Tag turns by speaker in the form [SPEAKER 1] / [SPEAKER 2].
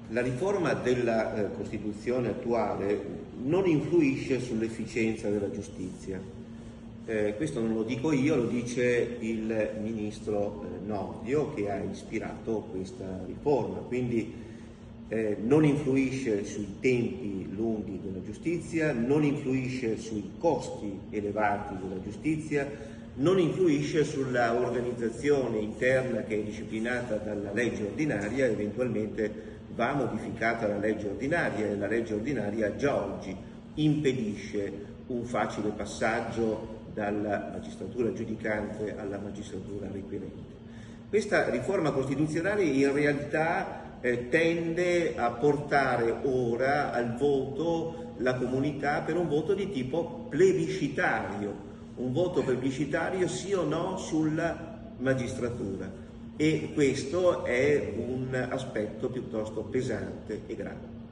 [SPEAKER 1] La riforma della Costituzione attuale non influisce sull'efficienza della giustizia. Questo non lo dico io, lo dice il ministro Nordio, che ha ispirato questa riforma. Quindi non influisce sui tempi lunghi della giustizia, non influisce sui costi elevati della giustizia, non influisce sulla organizzazione interna che è disciplinata dalla legge ordinaria. Eventualmente va modificata la legge ordinaria, e la legge ordinaria già oggi impedisce un facile passaggio dalla magistratura giudicante alla magistratura requirente. Questa riforma costituzionale in realtà tende a portare ora al voto la comunità per un voto di tipo plebiscitario, un voto plebiscitario sì o no sulla magistratura, e questo è un aspetto piuttosto pesante e grave.